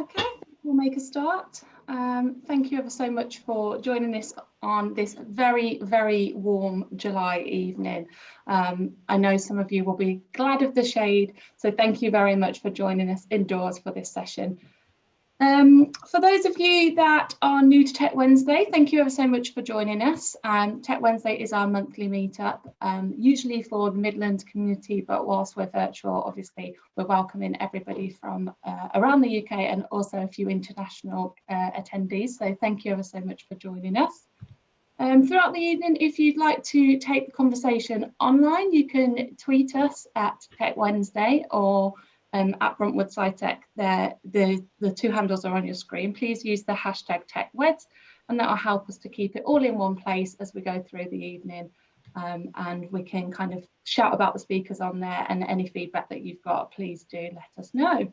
Okay, we'll make a start. Thank you ever so much for joining us on this very, very warm July evening. I know some of you will be glad of the shade, so thank you very much for joining us indoors for this session. For those of you that are new to Tech Wednesday, thank you ever so much for joining us. Tech Wednesday is our monthly meetup, usually for the Midlands community, but whilst we're virtual, obviously we're welcoming everybody from around the UK and also a few international attendees. So thank you ever so much for joining us. Throughout the evening, if you'd like to take the conversation online, you can tweet us at Tech Wednesday or at Bruntwood SciTech. The two handles are on your screen. Please use the hashtag TechWeds, and that will help us to keep it all in one place as we go through the evening. And we can kind of shout about the speakers on there, and any feedback that you've got, please do let us know.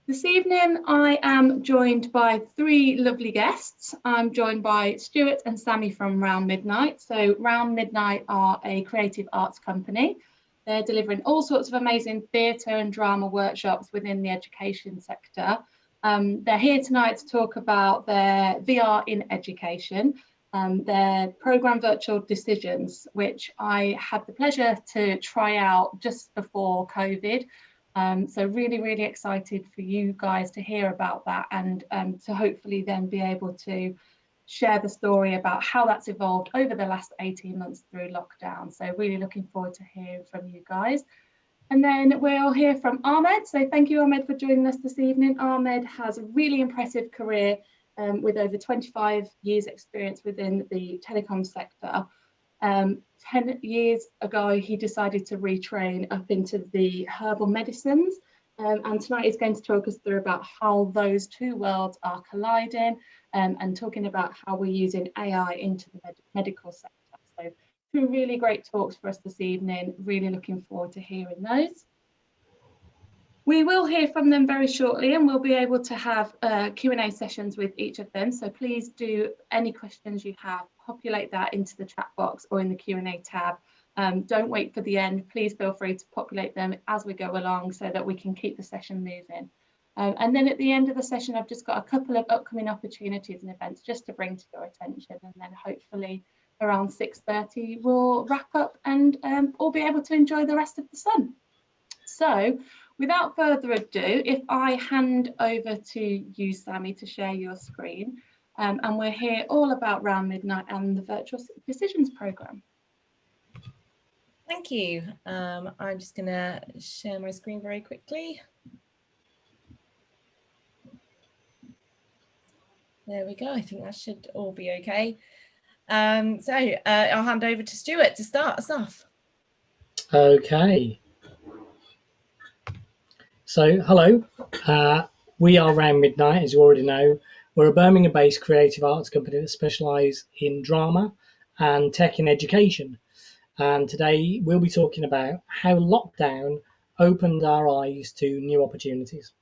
This evening, I am joined by three lovely guests. I'm joined by Stuart and Sami from Round Midnight. So Round Midnight are a creative arts company. They're delivering all sorts of amazing theatre and drama workshops within the education sector. They're here tonight to talk about their VR in education, their programme Virtual Decisions, which I had the pleasure to try out just before COVID. So really, really excited for you guys to hear about that and to hopefully then be able to share the story about how that's evolved over the last 18 months through lockdown. So really looking forward to hearing from you guys. And then we'll hear from Ahmed. So thank you, Ahmed, for joining us this evening. Ahmed has a really impressive career with over 25 years experience within the telecom sector. 10 years ago, he decided to retrain up into the herbal medicines. And tonight he's going to talk us through about how those two worlds are colliding and talking about how we're using AI into the medical sector. So two really great talks for us this evening. Really looking forward to hearing those. We will hear from them very shortly, and we'll be able to have Q&A sessions with each of them. So please do, any questions you have, populate that into the chat box or in the Q&A tab. Don't wait for the end. Please feel free to populate them as we go along so that we can keep the session moving. And then at the end of the session, I've just got a couple of upcoming opportunities and events just to bring to your attention. And then hopefully around 6:30, we'll wrap up and all be able to enjoy the rest of the sun. So without further ado, if I hand over to you, Sami, to share your screen, and we're here all about Round Midnight and the Virtual Decisions programme. Thank you. I'm just going to share my screen very quickly. There we go. I think that should all be okay. So I'll hand over to Stuart to start us off. Okay. So hello, we are Round Midnight, as you already know. We're a Birmingham-based creative arts company that specialise in drama and tech in education. And today we'll be talking about how lockdown opened our eyes to new opportunities.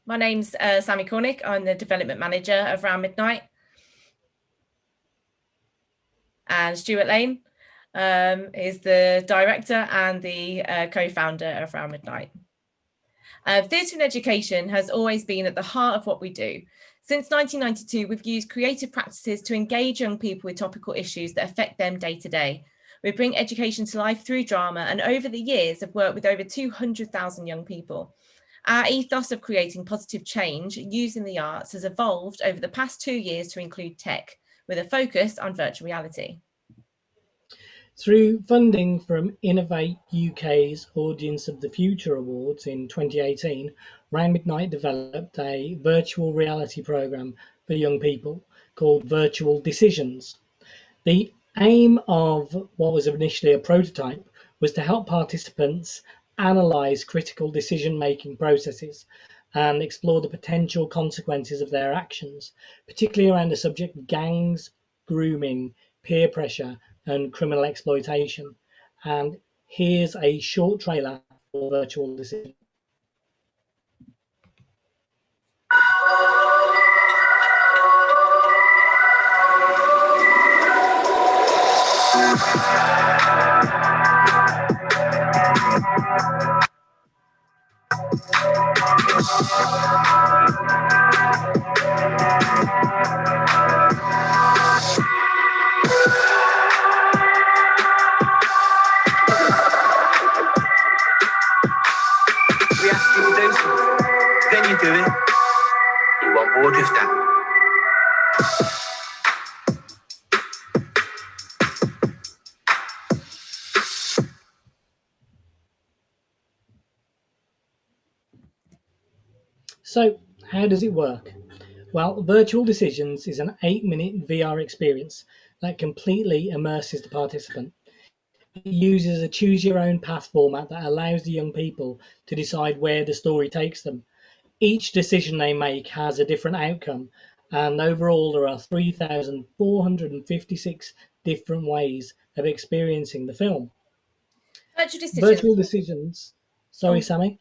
My name's Sami Cornick. I'm the development manager of Round Midnight. And Stuart Lane is the director and the co-founder of Round Midnight. Theatre in education has always been at the heart of what we do. Since 1992, we've used creative practices to engage young people with topical issues that affect them day to day. We bring education to life through drama, and over the years have worked with over 200,000 young people. Our ethos of creating positive change using the arts has evolved over the past 2 years to include tech, with a focus on virtual reality. Through funding from Innovate UK's Audience of the Future Awards in 2018, Round Midnight developed a virtual reality programme for young people called Virtual Decisions. The aim of what was initially a prototype was to help participants analyse critical decision-making processes and explore the potential consequences of their actions, particularly around the subject of gangs, grooming, peer pressure and criminal exploitation. And here's a short trailer for Virtual Decisions. We ask you to do something, then you do it. You want more of that? So, how does it work? Well, Virtual Decisions is an 8-minute VR experience that completely immerses the participant. It uses a choose-your-own-path format that allows the young people to decide where the story takes them. Each decision they make has a different outcome, and overall there are 3,456 different ways of experiencing the film. Virtual Decisions. Virtual Decisions. Sorry, Sami.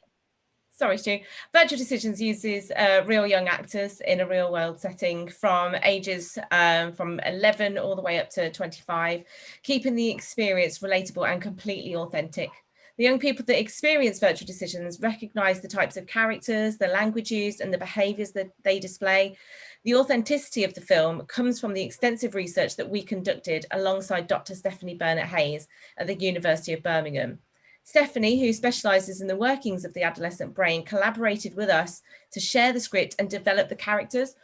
Sorry, Stu. Virtual Decisions uses real young actors in a real world setting from ages from 11 all the way up to 25, keeping the experience relatable and completely authentic. The young people that experience Virtual Decisions recognise the types of characters, the language used and the behaviours that they display. The authenticity of the film comes from the extensive research that we conducted alongside Dr. Stephanie Burnett-Hayes at the University of Birmingham. Stephanie, who specialises in the workings of the adolescent brain, collaborated with us to share the script and develop the characters.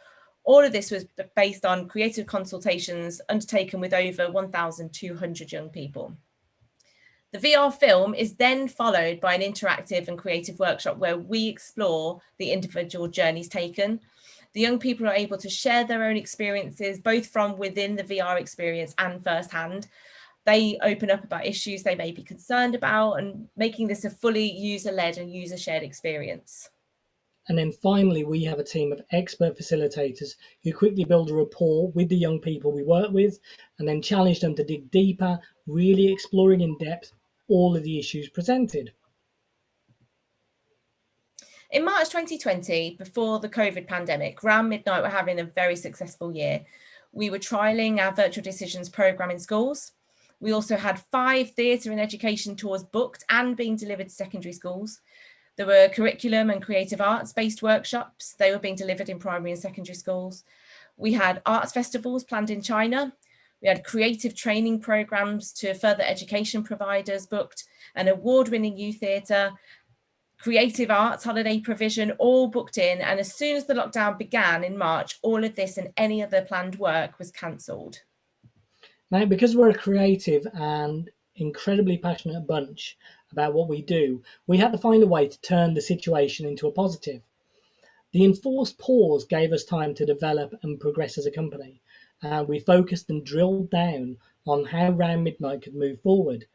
All of this was based on creative consultations undertaken with over 1,200 young people. The VR film is then followed by an interactive and creative workshop where we explore the individual journeys taken. The young people are able to share their own experiences, both from within the VR experience and firsthand. They open up about issues they may be concerned about and making this a fully user-led and user-shared experience. And then finally, we have a team of expert facilitators who quickly build a rapport with the young people we work with and then challenge them to dig deeper, really exploring in depth all of the issues presented. In March 2020, before the COVID pandemic, Round Midnight were having a very successful year. We were trialling our Virtual Decisions programme in schools. We also had 5 theatre and education tours booked and being delivered to secondary schools. There were curriculum and creative arts based workshops. They were being delivered in primary and secondary schools. We had arts festivals planned in China. We had creative training programmes to further education providers booked, an award-winning youth theatre, creative arts holiday provision, all booked in. And as soon as the lockdown began in March, all of this and any other planned work was cancelled. Now, because we're a creative and incredibly passionate bunch about what we do, we had to find a way to turn the situation into a positive. The enforced pause gave us time to develop and progress as a company, and we focused and drilled down on how Round Midnight could move forward.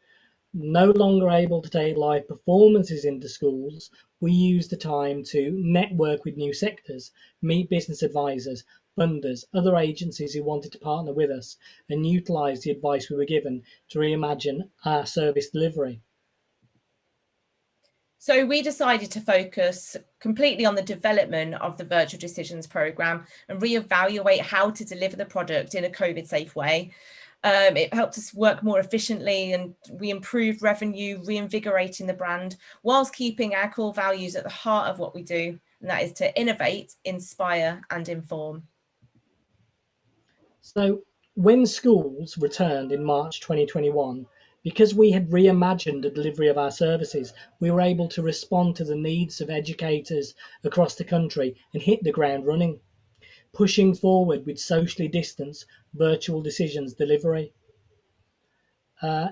No longer able to take live performances into schools, we used the time to network with new sectors, meet business advisors, funders, other agencies who wanted to partner with us, and utilise the advice we were given to reimagine our service delivery. So we decided to focus completely on the development of the Virtual Decisions programme and reevaluate how to deliver the product in a COVID-safe way. It helped us work more efficiently and we improved revenue, reinvigorating the brand, whilst keeping our core values at the heart of what we do, and that is to innovate, inspire and inform. So when schools returned in March 2021, because we had reimagined the delivery of our services, we were able to respond to the needs of educators across the country and hit the ground running, pushing forward with socially distanced Virtual Decisions delivery.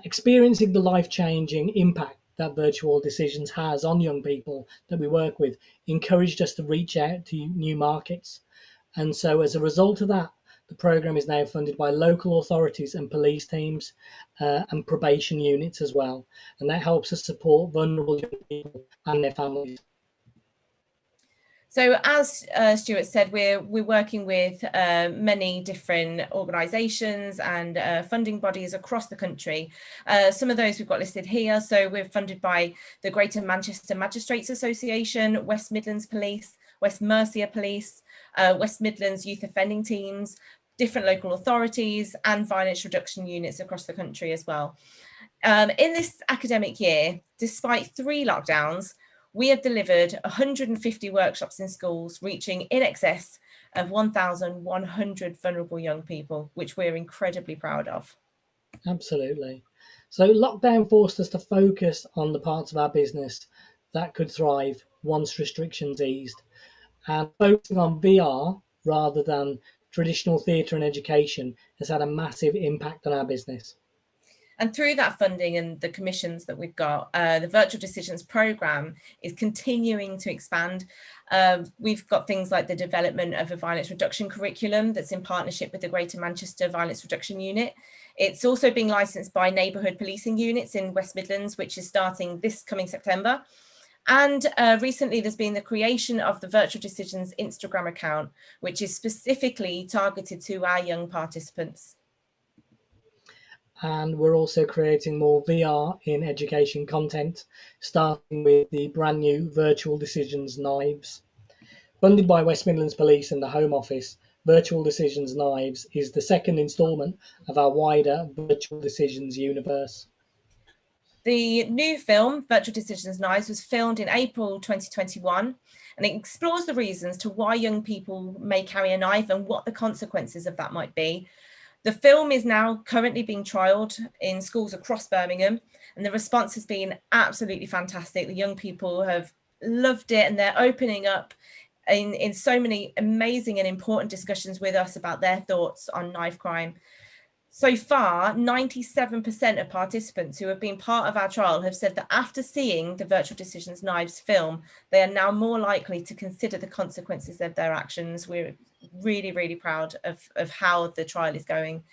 Experiencing the life-changing impact that Virtual Decisions has on young people that we work with encouraged us to reach out to new markets. And so as a result of that, the programme is now funded by local authorities and police teams and probation units as well. And that helps us support vulnerable young people and their families. So as Stuart said, we're working with many different organisations and funding bodies across the country. Some of those we've got listed here. So we're funded by the Greater Manchester Magistrates Association, West Midlands Police, West Mercia Police, West Midlands Youth Offending Teams, different local authorities and violence reduction units across the country as well. In this academic year, despite 3 lockdowns, we have delivered 150 workshops in schools, reaching in excess of 1,100 vulnerable young people, which we're incredibly proud of. Absolutely. So lockdown forced us to focus on the parts of our business that could thrive once restrictions eased. And focusing on VR rather than traditional theatre and education has had a massive impact on our business. And through that funding and the commissions that we've got, the Virtual Decisions programme is continuing to expand. We've got things like the development of a violence reduction curriculum that's in partnership with the Greater Manchester Violence Reduction Unit. It's also being licensed by neighbourhood policing units in West Midlands, which is starting this coming September. And recently there's been the creation of the Virtual Decisions Instagram account, which is specifically targeted to our young participants. And we're also creating more VR in education content, starting with the brand new Virtual Decisions Knives. Funded by West Midlands Police and the Home Office, Virtual Decisions Knives is the second instalment of our wider Virtual Decisions universe. The new film, Virtual Decisions Knives, was filmed in April 2021, and it explores the reasons to why young people may carry a knife and what the consequences of that might be. The film is now currently being trialled in schools across Birmingham, and the response has been absolutely fantastic. The young people have loved it, and they're opening up in so many amazing and important discussions with us about their thoughts on knife crime. So far, 97% of participants who have been part of our trial have said that after seeing the Virtual Decisions Knives film, they are now more likely to consider the consequences of their actions. We're really, really proud of how the trial is going.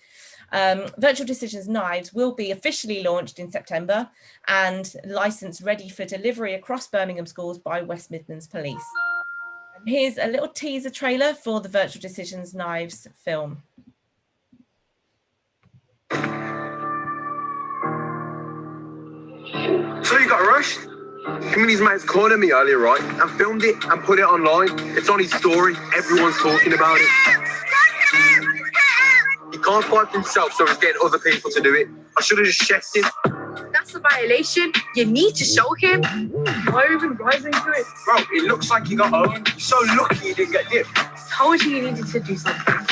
Virtual Decisions Knives will be officially launched in September and licensed ready for delivery across Birmingham schools by West Midlands Police. And here's a little teaser trailer for the Virtual Decisions Knives film. So you got rushed? Him and his mates cornered me earlier, right? And filmed it and put it online. It's on his story. Everyone's talking about it. He can't fight for himself, so he's getting other people to do it. I should have just checked him. That's a violation. You need to show him. Why are you even rising to it? Bro, it looks like he got owned. You're so lucky he didn't get dipped. Told you needed to do something.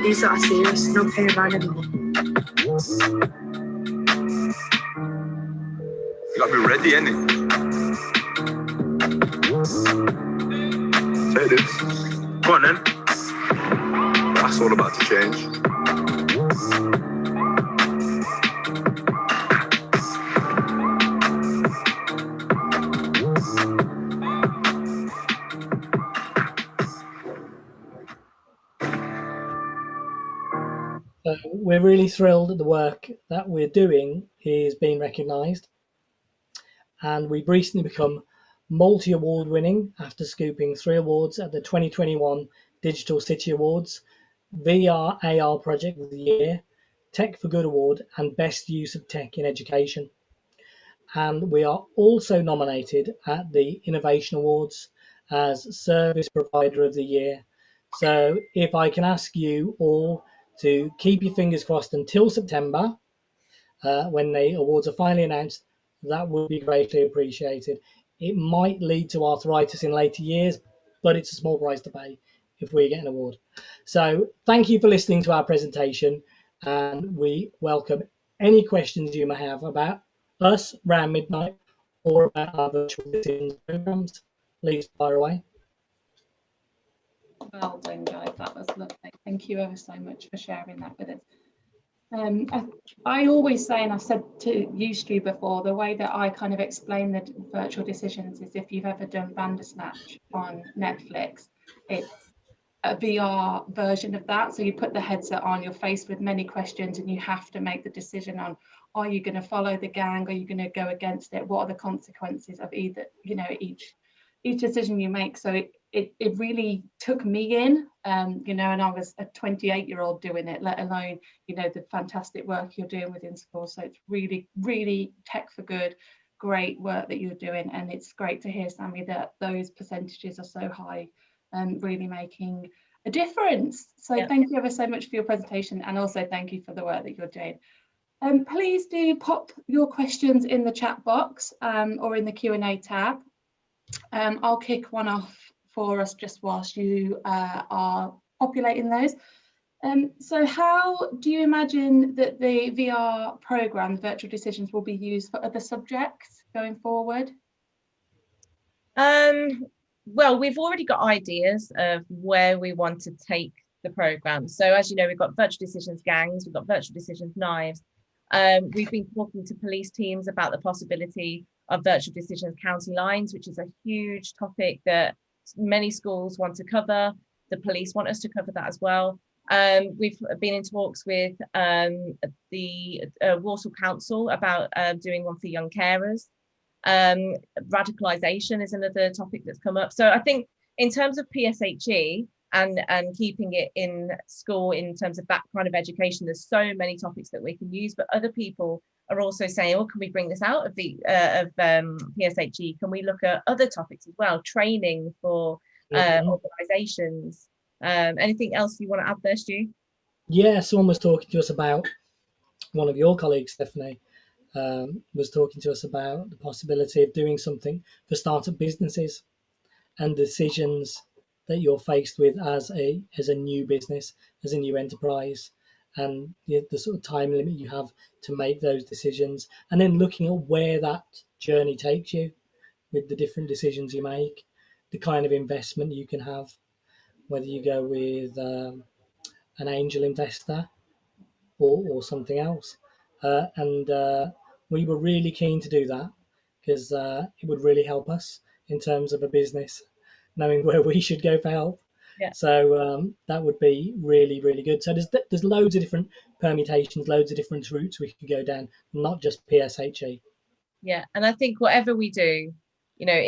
These are serious. No playing around anymore. You gotta be ready, innit? Say this. Come on then. That's all about to change. We're really thrilled that the work that we're doing is being recognised. And we've recently become multi-award winning after scooping 3 awards at the 2021 Digital City Awards, VR AR Project of the Year, Tech for Good Award, and Best Use of Tech in Education. And we are also nominated at the Innovation Awards as Service Provider of the Year. So if I can ask you all to keep your fingers crossed until September, when the awards are finally announced, that would be greatly appreciated. It might lead to arthritis in later years, but it's a small price to pay if we get an award. So thank you for listening to our presentation, and we welcome any questions you may have about us around midnight or about our virtual decisions programs. Please fire away. Well done, guys. That was lovely. Thank you ever so much for sharing that with us. I always say, and I've said to you, Stu, before, the way that I kind of explain the virtual decisions is if you've ever done Bandersnatch on Netflix, it's a VR version of that. So you put the headset on, you're faced with many questions, and you have to make the decision on, are you going to follow the gang? Are you going to go against it? What are the consequences of either, you know, each decision you make? So it really took me in, you know, and I was a 28-year-old doing it, let alone, you know, the fantastic work you're doing within school. So it's really, really tech for good, great work that you're doing. And it's great to hear, Sami, that those percentages are so high and really making a difference. So yeah. Thank you ever so much for your presentation, and also thank you for the work that you're doing. Please do pop your questions in the chat box or in the Q&A tab. I'll kick one off for us just whilst you are populating those. So how do you imagine that the VR programme, Virtual Decisions, will be used for other subjects going forward? Well, we've already got ideas of where we want to take the programme. So as you know, we've got Virtual Decisions gangs, we've got Virtual Decisions knives. We've been talking to police teams about the possibility of Virtual Decisions county lines, which is a huge topic that many schools want to cover. The police want us to cover that as well. We've been in talks with the Walsall Council about doing one for young carers. Radicalisation is another topic that's come up. So I think in terms of PSHE and keeping it in school in terms of that kind of education, there's so many topics that we can use, but other people are also saying, oh, can we bring this out of the PSHE? Can we look at other topics as well? Training for organisations. Anything else you want to add there, Stu? Yeah, someone was talking to us about, one of your colleagues, Stephanie, was talking to us about the possibility of doing something for startup businesses and decisions that you're faced with as a new business, as a new enterprise, and the sort of time limit you have to make those decisions, and then looking at where that journey takes you with the different decisions you make, the kind of investment you can have, whether you go with an angel investor or something else. And we were really keen to do that because it would really help us in terms of a business, knowing where we should go for help. Yeah. So that would be really, really good. So there's loads of different permutations, loads of different routes we could go down, not just PSHE. Yeah, and I think whatever we do, you know,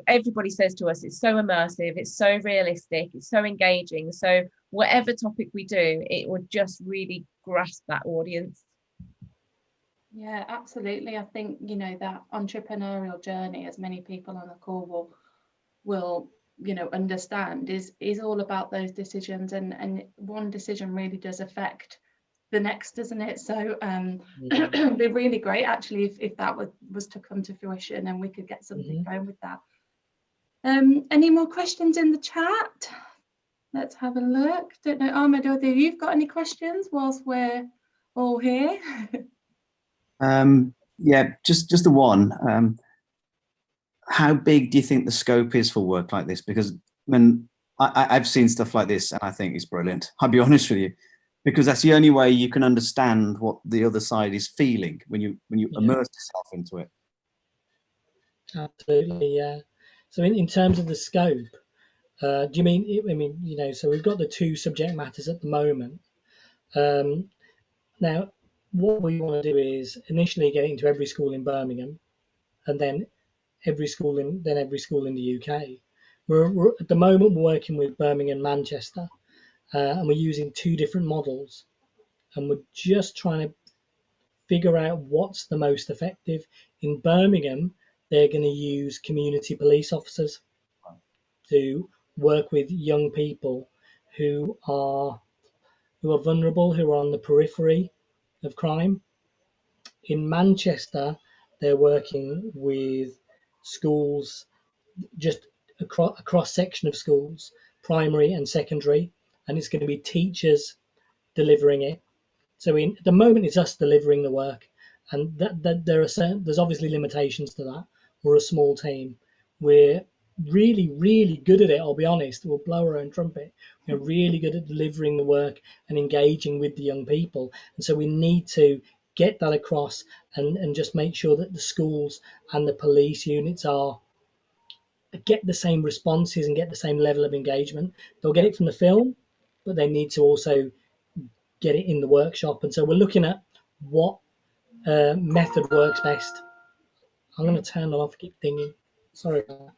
everybody says to us, it's so immersive, it's so realistic, it's so engaging. So whatever topic we do, it would just really grasp that audience. Yeah, absolutely. I think, you know, that entrepreneurial journey, as many people on the call will you know, understand, is all about those decisions, and one decision really does affect the next, doesn't it? So it'd be really great actually if that was to come to fruition and we could get something going with that. Any more questions in the chat? Let's have a look. Don't know, Ahmed, whether you've got any questions whilst we're all here. Yeah, just the one. How big do you think the scope is for work like this? Because when I've seen stuff like this and I think it's brilliant, I'll be honest with you, because that's the only way you can understand what the other side is feeling when you immerse yourself into it. Absolutely, yeah. So in terms of the scope, do you mean, you know, so we've got the 2 subject matters at the moment. Now, what we want to do is initially get it into every school in Birmingham, and then every school in the UK. We're at the moment we're working with Birmingham and Manchester, and we're using 2 different models, and we're just trying to figure out what's the most effective. In Birmingham, they're going to use community police officers to work with young people who are vulnerable, who are on the periphery of crime. In Manchester, they're working with schools, just a cross section of schools, primary and secondary, and it's going to be teachers delivering it. So at the moment, it's us delivering the work, and that there's obviously limitations to that. We're a small team. We're really, really good at it. I'll be honest. We'll blow our own trumpet. We're really good at delivering the work and engaging with the young people, and so we need to get that across and just make sure that the schools and the police units get the same responses and get the same level of engagement. They'll get it from the film, but they need to also get it in the workshop. And so we're looking at what method works best. I'm going to turn it off, keep dinging. Sorry about that.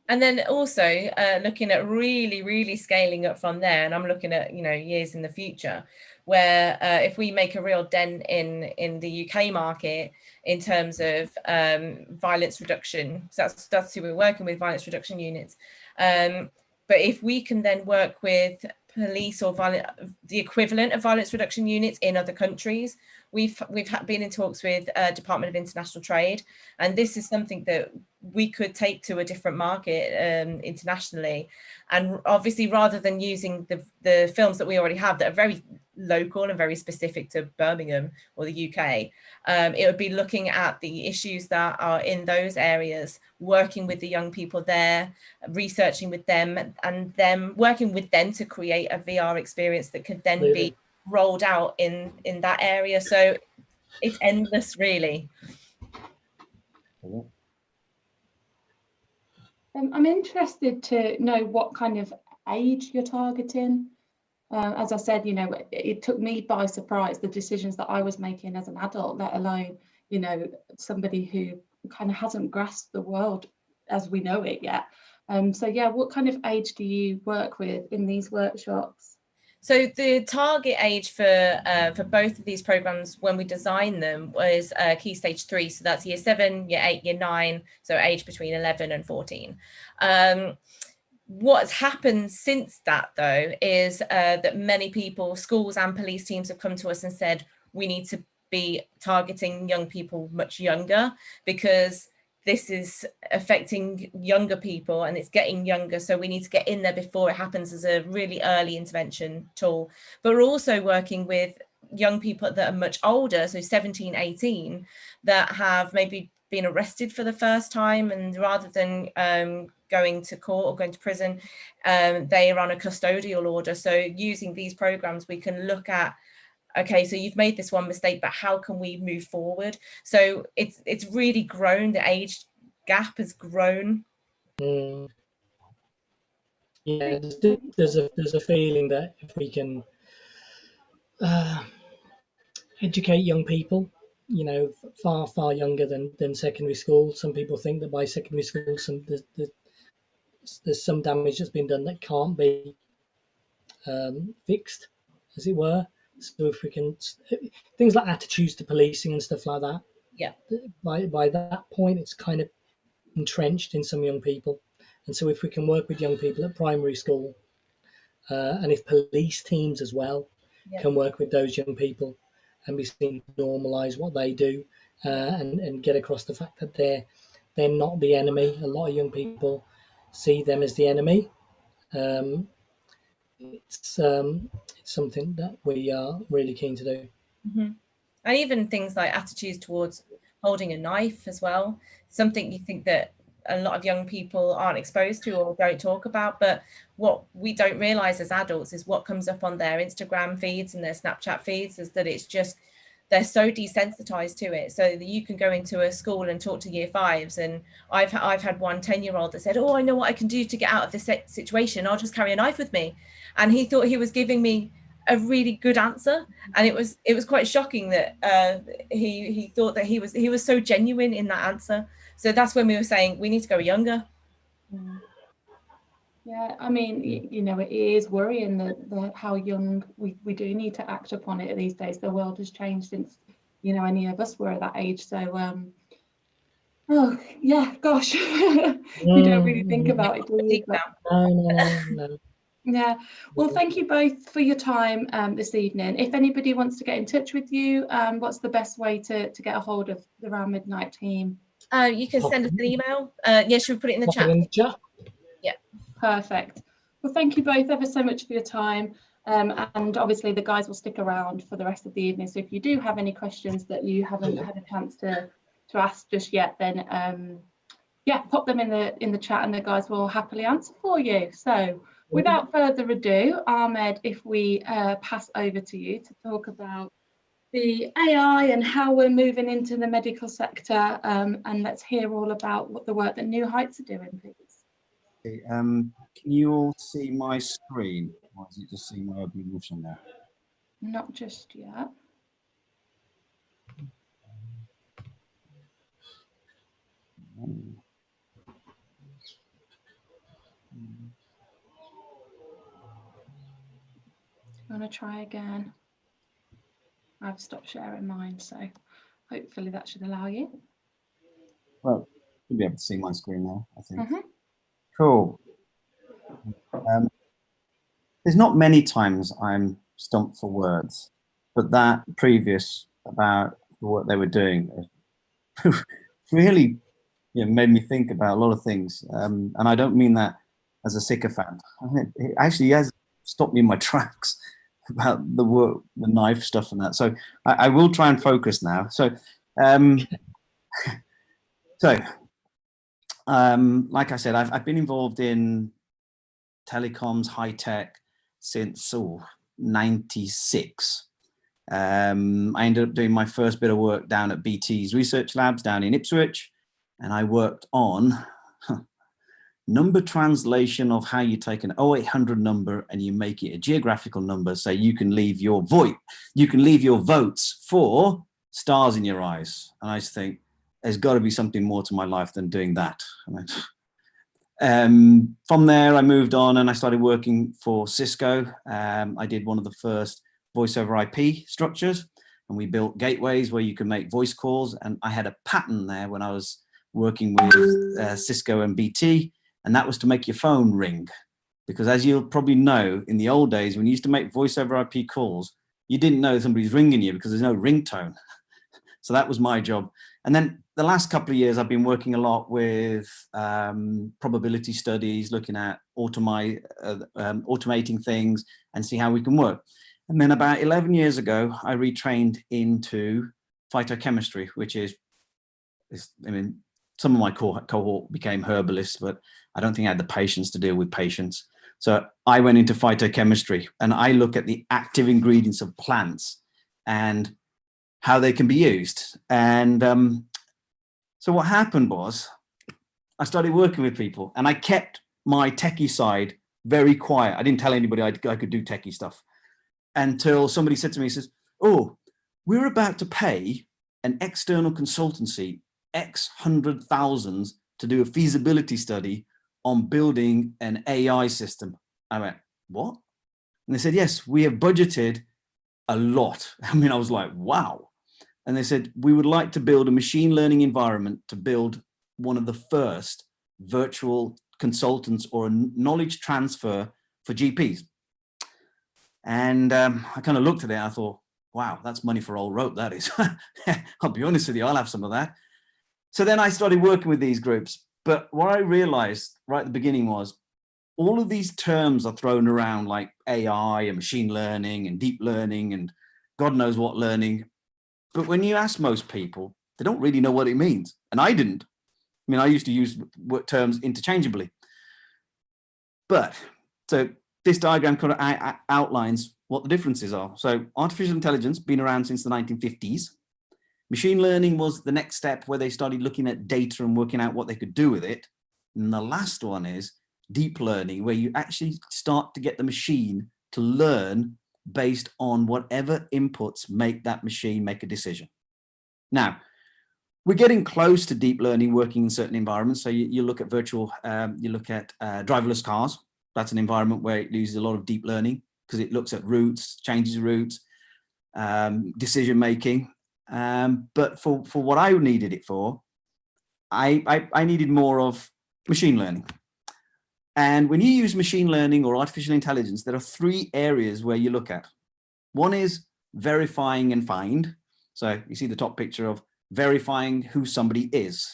And then also looking at really, really scaling up from there. And I'm looking at, you know, years in the future, where if we make a real dent in the UK market in terms of violence reduction, so that's who we're working with, violence reduction units. But if we can then work with police or the equivalent of violence reduction units in other countries. We've been in talks with Department of International Trade, and this is something that we could take to a different market internationally. And obviously, rather than using the films that we already have that are very local and very specific to Birmingham or the UK, it would be looking at the issues that are in those areas, working with the young people there, researching with them, and them working with them to create a VR experience that could then be rolled out in that area. So it's endless, really. I'm interested to know what kind of age you're targeting. As I said, you know, it took me by surprise, the decisions that I was making as an adult, let alone, you know, somebody who kind of hasn't grasped the world as we know it yet. So yeah, what kind of age do you work with in these workshops? So the target age for both of these programs when we designed them was Key Stage 3. So that's year 7, year 8, year 9. So age between 11 and 14. What's happened since that, though, is that many people, schools and police teams have come to us and said, we need to be targeting young people much younger, because this is affecting younger people and it's getting younger. So we need to get in there before it happens as a really early intervention tool. But we're also working with young people that are much older, so 17, 18, that have maybe been arrested for the first time, and rather than going to court or going to prison, they are on a custodial order. So using these programs, we can look at, okay, so you've made this one mistake, but how can we move forward? So it's really grown. The age gap has grown. Yeah, there's a feeling that if we can educate young people, you know, far younger than secondary school. Some people think that by secondary school, there's some damage that's been done that can't be fixed, as it were. So if we can, things like attitudes to policing and stuff like that. Yeah. By that point, it's kind of entrenched in some young people, and so if we can work with young people at primary school, and if police teams as well can work with those young people and be seen to normalise what they do, and get across the fact that they're not the enemy. A lot of young people see them as the enemy. It's something that we are really keen to do. Mm-hmm. And even things like attitudes towards holding a knife as well, something you think that a lot of young people aren't exposed to or don't talk about, but what we don't realize as adults is what comes up on their Instagram feeds and their Snapchat feeds is that it's just, they're so desensitized to it. So that you can go into a school and talk to year 5s, and I've had one 10-year-old that said, oh, I know what I can do to get out of this situation, I'll just carry a knife with me. And he thought he was giving me a really good answer, and it was quite shocking that he thought that he was so genuine in that answer. So that's when we were saying we need to go younger. Yeah, I mean, you know, it is worrying that how young we do need to act upon it these days. The world has changed since, you know, any of us were at that age. So oh yeah, gosh, you don't really think about it, do you? But, No. Yeah, well, thank you both for your time this evening. If anybody wants to get in touch with you, what's the best way to get a hold of the Around Midnight team? You can send us an email. Should we put it in the chat? Yeah. Perfect. Well, thank you both ever so much for your time. And obviously the guys will stick around for the rest of the evening. So if you do have any questions that you haven't had a chance to ask just yet, then yeah, pop them in the chat and the guys will happily answer for you. So without further ado, Ahmed, if we pass over to you to talk about the AI and how we're moving into the medical sector, and let's hear all about what the work that NueHeights are doing, please. Okay, can you all see my screen, or is it just seeing my ugly motion there? Not just yet. I'm going to try again. I've stopped sharing mine, so hopefully that should allow you. Well, you'll be able to see my screen now, I think. Cool. there's not many times I'm stumped for words, but that previous about the work they were doing really, made me think about a lot of things. And I don't mean that as a sycophant. It actually has stopped me in my tracks about the work, the knife stuff and that. So I will try and focus now. So, like I said, I've been involved in telecoms, high tech since 96. I ended up doing my first bit of work down at BT's research labs down in Ipswich, and I worked on number translation of how you take an 0800 number and you make it a geographical number, so you can leave your votes for stars in your eyes. And I just think there's got to be something more to my life than doing that. From there, I moved on and I started working for Cisco. I did one of the first voice over IP structures, and we built gateways where you can make voice calls. And I had a pattern there when I was working with Cisco and BT, and that was to make your phone ring. Because as you'll probably know, in the old days, when you used to make voice over IP calls, you didn't know somebody's ringing you because there's no ringtone. So that was my job. And then the last couple of years, I've been working a lot with probability studies, looking at automating things and see how we can work. And then about 11 years ago, I retrained into phytochemistry, which is I mean, some of my cohort became herbalists, but I don't think I had the patience to deal with patients. So I went into phytochemistry, and I look at the active ingredients of plants and how they can be used. And so what happened was I started working with people, and I kept my techie side very quiet. I didn't tell anybody I could do techie stuff until somebody said to me, he says, "Oh, we're about to pay an external consultancy X hundred thousands to do a feasibility study on building an AI system." I went, "What?" And they said, "Yes, we have budgeted a lot." I mean, I was like, wow. And they said, "We would like to build a machine learning environment to build one of the first virtual consultants or a knowledge transfer for GPs." And I kind of looked at it and I thought, wow, that's money for old rope, that is. I'll be honest with you, I'll have some of that. So then I started working with these groups. But what I realized right at the beginning was all of these terms are thrown around like AI and machine learning and deep learning and God knows what learning. But when you ask most people, they don't really know what it means. And I didn't. I mean, I used to use terms interchangeably. But so this diagram kind of outlines what the differences are. So artificial intelligence been around since the 1950s. Machine learning was the next step where they started looking at data and working out what they could do with it. And the last one is deep learning, where you actually start to get the machine to learn based on whatever inputs make that machine make a decision. Now, we're getting close to deep learning working in certain environments. So you look at virtual, you look at driverless cars. That's an environment where it uses a lot of deep learning because it looks at routes, changes routes, decision making. But for what I needed it for, I needed more of machine learning. And when you use machine learning or artificial intelligence, there are three areas where you look at. One is verifying and find. So you see the top picture of verifying who somebody is.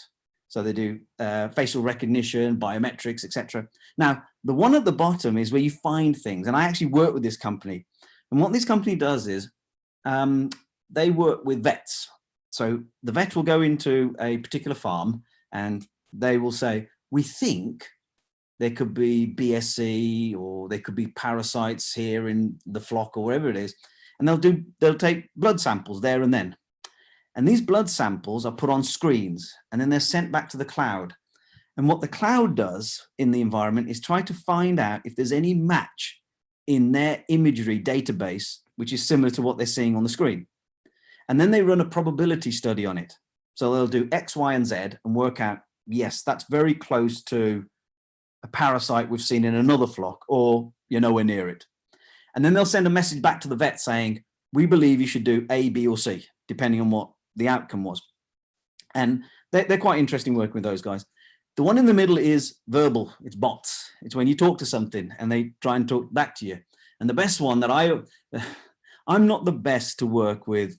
So they do facial recognition, biometrics, etc. Now, the one at the bottom is where you find things. And I actually work with this company. And what this company does is they work with vets. So the vet will go into a particular farm and they will say, we think there could be BSC or there could be parasites here in the flock or wherever it is. And they'll take blood samples there and then. And these blood samples are put on screens and then they're sent back to the cloud. And what the cloud does in the environment is try to find out if there's any match in their imagery database, which is similar to what they're seeing on the screen. And then they run a probability study on it. So they'll do X, Y, and Z and work out, yes, that's very close to a parasite we've seen in another flock, or you're nowhere near it. And then they'll send a message back to the vet saying, we believe you should do A, B, or C, depending on what the outcome was. And they're quite interesting working with those guys. The one in the middle is verbal, it's bots. It's when you talk to something and they try and talk back to you. And the best one that I'm not the best to work with,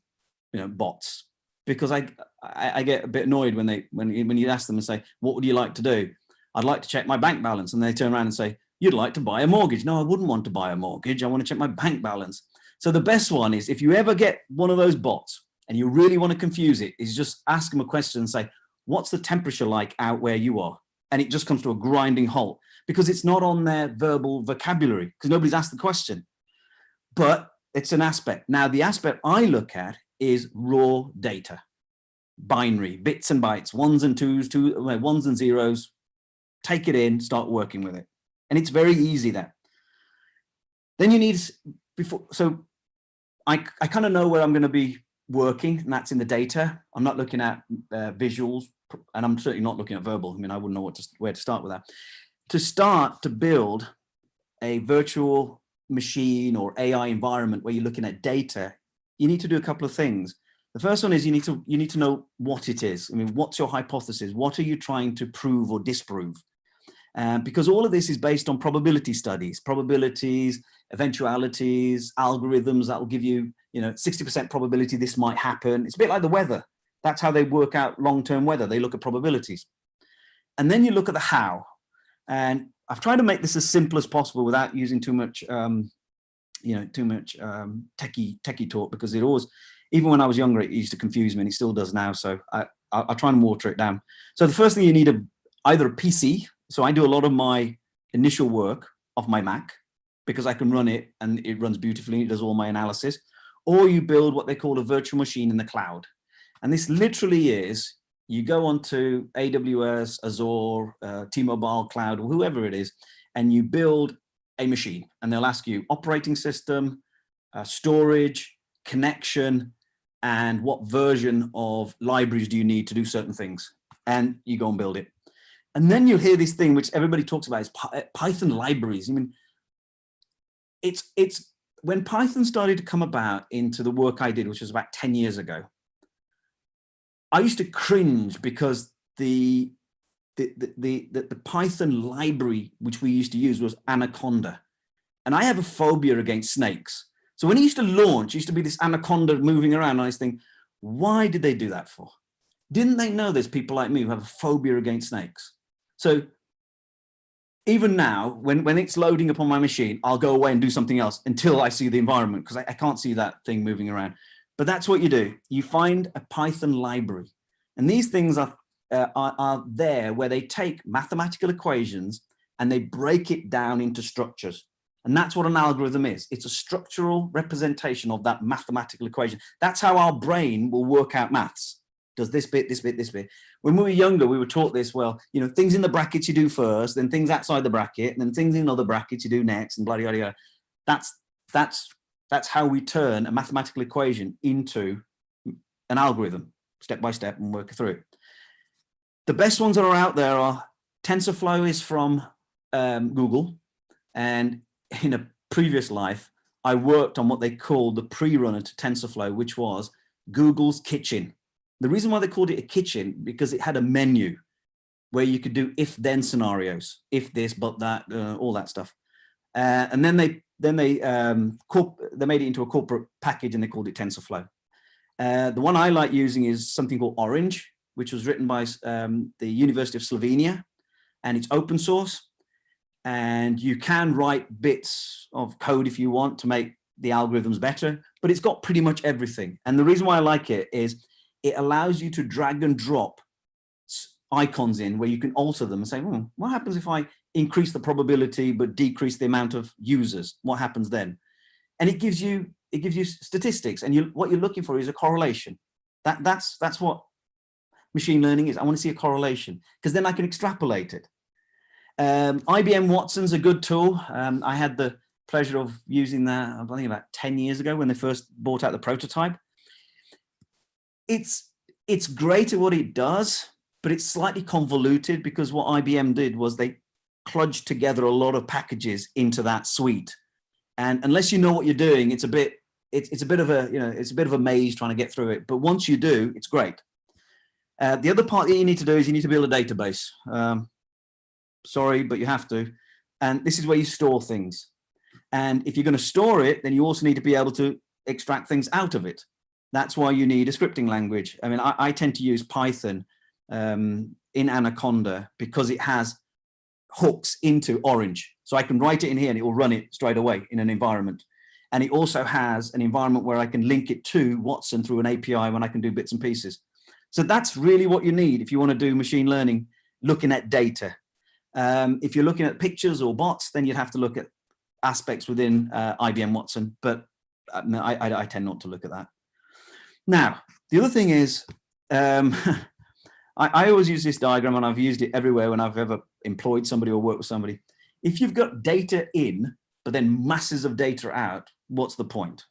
bots, because I get a bit annoyed when you ask them and say, what would you like to do? I'd like to check my bank balance. And they turn around and say, you'd like to buy a mortgage. No, I wouldn't want to buy a mortgage. I want to check my bank balance. So the best one is, if you ever get one of those bots and you really want to confuse it, is just ask them a question and say, what's the temperature like out where you are? And it just comes to a grinding halt, because it's not on their verbal vocabulary, because nobody's asked the question. But it's an aspect. Now, the aspect I look at is raw data, binary, bits and bytes, ones and twos, ones and zeros. Take it in, start working with it. And it's very easy there. Then you need, so I kind of know where I'm going to be working, and that's in the data. I'm not looking at visuals, and I'm certainly not looking at verbal. I mean, I wouldn't know where to start with that. To start to build a virtual machine or AI environment where you're looking at data, you need to do a couple of things. The first one is you need to know what it is. I mean, what's your hypothesis? What are you trying to prove or disprove? Because all of this is based on probability studies, probabilities, eventualities, algorithms that will give you, 60% probability this might happen. It's a bit like the weather. That's how they work out long-term weather. They look at probabilities. And then you look at the how. And I've tried to make this as simple as possible without using too much, techie talk, because it always, even when I was younger, it used to confuse me, and it still does now. So I'll try and water it down. So the first thing you need either a PC. So I do a lot of my initial work off my Mac, because I can run it and it runs beautifully. It does all my analysis. Or you build what they call a virtual machine in the cloud. And this literally is, you go onto AWS, Azure, T-Mobile Cloud, or whoever it is, and you build a machine. And they'll ask you operating system, storage, connection, and what version of libraries do you need to do certain things. And you go and build it. And then you hear this thing which everybody talks about, is Python libraries. I mean, it's when Python started to come about into the work I did, which was about 10 years ago, I used to cringe, because the Python library which we used to use was Anaconda. And I have a phobia against snakes. So when it used to launch, it used to be this Anaconda moving around. And I was thinking, why did they do that for? Didn't they know there's people like me who have a phobia against snakes? So even now, when it's loading up on my machine, I'll go away and do something else until I see the environment, because I can't see that thing moving around. But that's what you do. You find a Python library. And these things are there where they take mathematical equations and they break it down into structures. And that's what an algorithm is. It's a structural representation of that mathematical equation. That's how our brain will work out maths. Does this bit, this bit, this bit. When we were younger, we were taught this, well, things in the brackets you do first, then things outside the bracket, and then things in other brackets you do next, and blah, blah, blah. That's how we turn a mathematical equation into an algorithm, step by step, and work through it. The best ones that are out there are TensorFlow is from Google. And in a previous life, I worked on what they called the pre-runner to TensorFlow, which was Google's Kitchen. The reason why they called it a kitchen, because it had a menu where you could do if-then scenarios, if this, but that, all that stuff. And then they made it into a corporate package, and they called it TensorFlow. The one I like using is something called Orange, which was written by the University of Slovenia, and it's open source. And you can write bits of code if you want to make the algorithms better, but it's got pretty much everything. And the reason why I like it is it allows you to drag and drop icons in where you can alter them and say, what happens if I increase the probability but decrease the amount of users? What happens then? And it gives you statistics, and what you're looking for is a correlation. That's what machine learning is. I want to see a correlation, because then I can extrapolate it. IBM Watson's a good tool. I had the pleasure of using that, I think about 10 years ago when they first brought out the prototype. It's great at what it does, but it's slightly convoluted, because what IBM did was they kludged together a lot of packages into that suite. And unless you know what you're doing, it's a bit of a maze trying to get through it. But once you do, it's great. The other part that you need to do is you need to build a database. Sorry, but you have to. And this is where you store things. And if you're going to store it, then you also need to be able to extract things out of it. That's why you need a scripting language. I mean, I tend to use Python in Anaconda because it has hooks into Orange. So I can write it in here and it will run it straight away in an environment. And it also has an environment where I can link it to Watson through an API when I can do bits and pieces. So that's really what you need if you want to do machine learning, looking at data. If you're looking at pictures or bots, then you'd have to look at aspects within IBM Watson, but I tend not to look at that. Now, the other thing is, I always use this diagram, and I've used it everywhere when I've ever employed somebody or worked with somebody. If you've got data in, but then masses of data out, what's the point?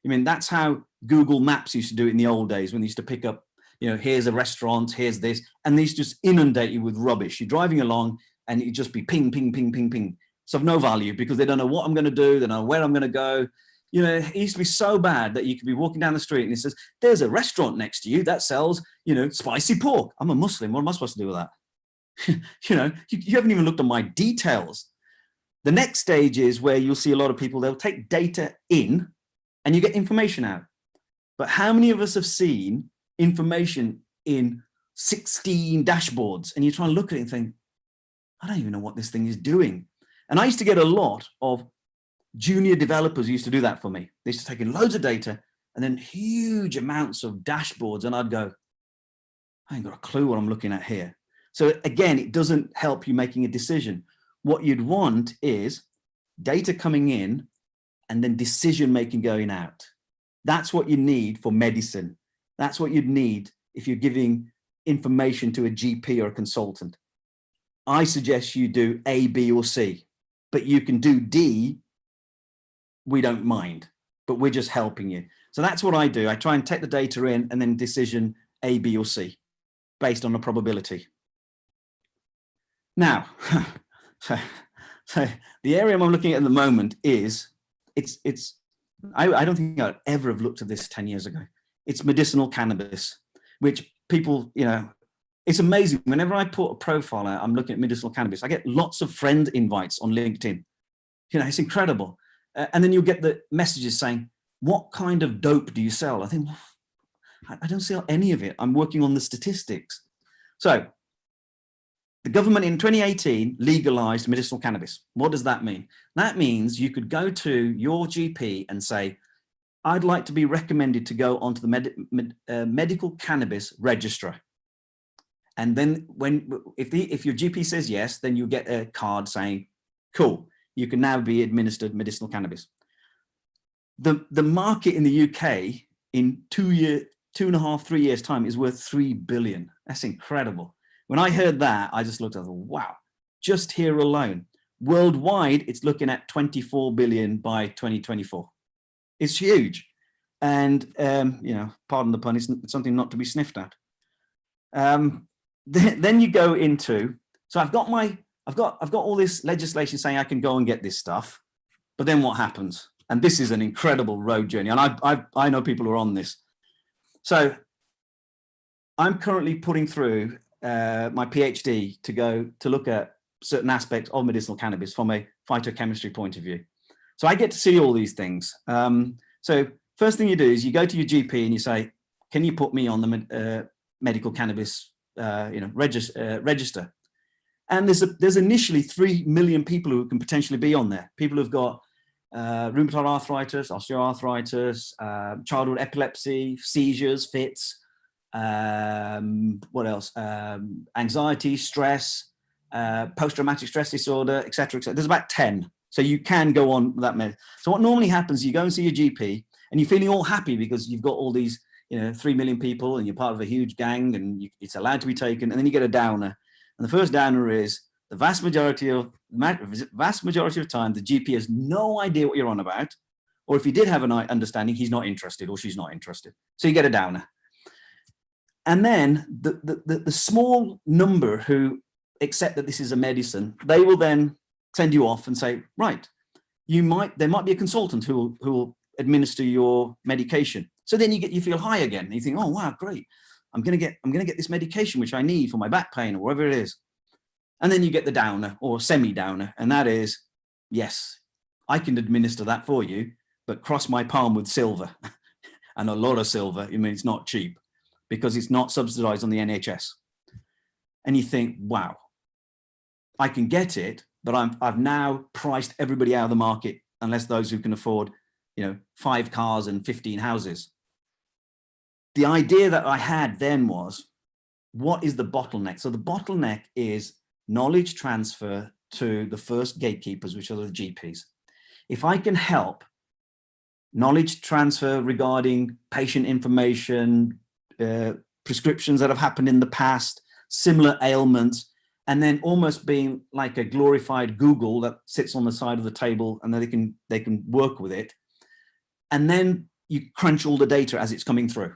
I mean, that's how Google Maps used to do it in the old days when they used to pick up, you know, here's a restaurant, here's this, and they used to just inundate you with rubbish. You're driving along and it'd just be ping, ping, ping, ping, ping. It's of no value because they don't know what I'm going to do, they don't know where I'm going to go. You know, it used to be so bad that you could be walking down the street and it says, there's a restaurant next to you that sells, you know, spicy pork. I'm a Muslim. What am I supposed to do with that? You know, you haven't even looked at my details. The next stage is where you'll see a lot of people, they'll take data in and you get information out. But how many of us have seen information in 16 dashboards and you try and look at it and think, I don't even know what this thing is doing. And I used to get a lot of junior developers who used to do that for me. They used to take in loads of data and then huge amounts of dashboards. And I'd go, I ain't got a clue what I'm looking at here. So again, it doesn't help you making a decision. What you'd want is data coming in and then decision making going out. That's what you need for medicine. That's what you'd need if you're giving information to a GP or a consultant. I suggest you do A, B, or C, but you can do D. We don't mind, but we're just helping you. So that's what I do. I try and take the data in and then decision A, B, or C based on a probability. Now, so the area I'm looking at the moment is, I don't think I'd ever have looked at this 10 years ago. It's medicinal cannabis, which people, you know, it's amazing. Whenever I put a profile out, I'm looking at medicinal cannabis, I get lots of friend invites on LinkedIn. You know, it's incredible. And then you'll get the messages saying, what kind of dope do you sell? I think, well, I don't sell any of it. I'm working on the statistics. So the government in 2018 legalized medicinal cannabis. What does that mean? That means you could go to your GP and say, I'd like to be recommended to go onto the medical cannabis register. And then if your GP says yes, then you get a card saying, cool, you can now be administered medicinal cannabis. The market in the UK in 2.5, 3 years time is worth 3 billion. That's incredible. When I heard that, I just looked at it, wow, just here alone. Worldwide, it's looking at 24 billion by 2024. It's huge. And, you know, pardon the pun, it's something not to be sniffed at. Then you go into, so I've got all this legislation saying I can go and get this stuff, but then what happens? And this is an incredible road journey. And I know people who are on this. So I'm currently putting through my PhD to look at certain aspects of medicinal cannabis from a phytochemistry point of view. So I get to see all these things. So first thing you do is you go to your GP and you say, can you put me on the medical cannabis register? And there's initially 3 million people who can potentially be on there. People who've got rheumatoid arthritis, osteoarthritis, childhood epilepsy, seizures, fits, what else? Anxiety, stress, post-traumatic stress disorder, etc. There's about 10. So you can go on that med. So what normally happens, you go and see your GP and you're feeling all happy because you've got all these, 3 million people and you're part of a huge gang and it's allowed to be taken. And then you get a downer. And the first downer is the vast majority of the time, the GP has no idea what you're on about. Or if he did have an understanding, he's not interested or she's not interested. So you get a downer. And then the small number who accept that this is a medicine, they will then send you off and say, right, there might be a consultant who will administer your medication. So then you feel high again. And you think, oh wow, great. I'm gonna get this medication which I need for my back pain or whatever it is. And then you get the downer or semi-downer, and that is, yes, I can administer that for you, but cross my palm with silver and a lot of silver. I mean, it's not cheap because it's not subsidized on the NHS. And you think, wow, I can get it, but I've now priced everybody out of the market unless those who can afford, 5 cars and 15 houses. The idea that I had then was, what is the bottleneck? So the bottleneck is knowledge transfer to the first gatekeepers, which are the GPs. If I can help knowledge transfer regarding patient information, prescriptions that have happened in the past, similar ailments, and then almost being like a glorified Google that sits on the side of the table and then they can work with it. And then you crunch all the data as it's coming through.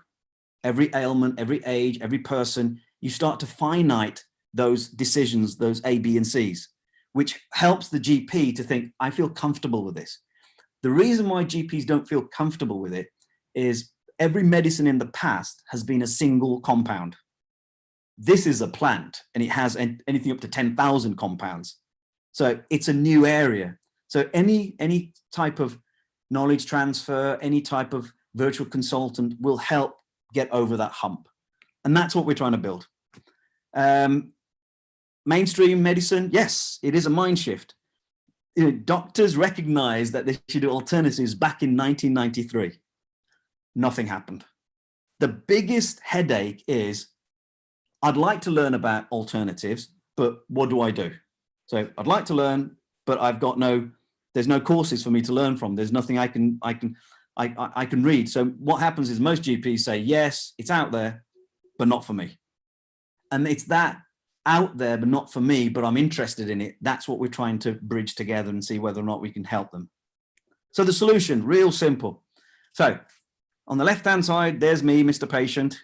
Every ailment, every age, every person, you start to finite those decisions, those A, B, and C's, which helps the GP to think, I feel comfortable with this. The reason why GPs don't feel comfortable with it is every medicine in the past has been a single compound. This is a plant and it has anything up to 10,000 compounds. So it's a new area. So any type of knowledge transfer, any type of virtual consultant will help get over that hump. And that's what we're trying to build. Mainstream medicine, yes, it is a mind shift. Doctors recognized that they should do alternatives back in 1993. Nothing happened. The biggest headache is, I'd like to learn about alternatives, but what do I do? So I'd like to learn, but there's no courses for me to learn from. There's nothing I can read. So what happens is most GPs say, yes, it's out there, but not for me. And it's that out there, but not for me, but I'm interested in it. That's what we're trying to bridge together and see whether or not we can help them. So the solution, real simple. So on the left-hand side, there's me, Mr. Patient.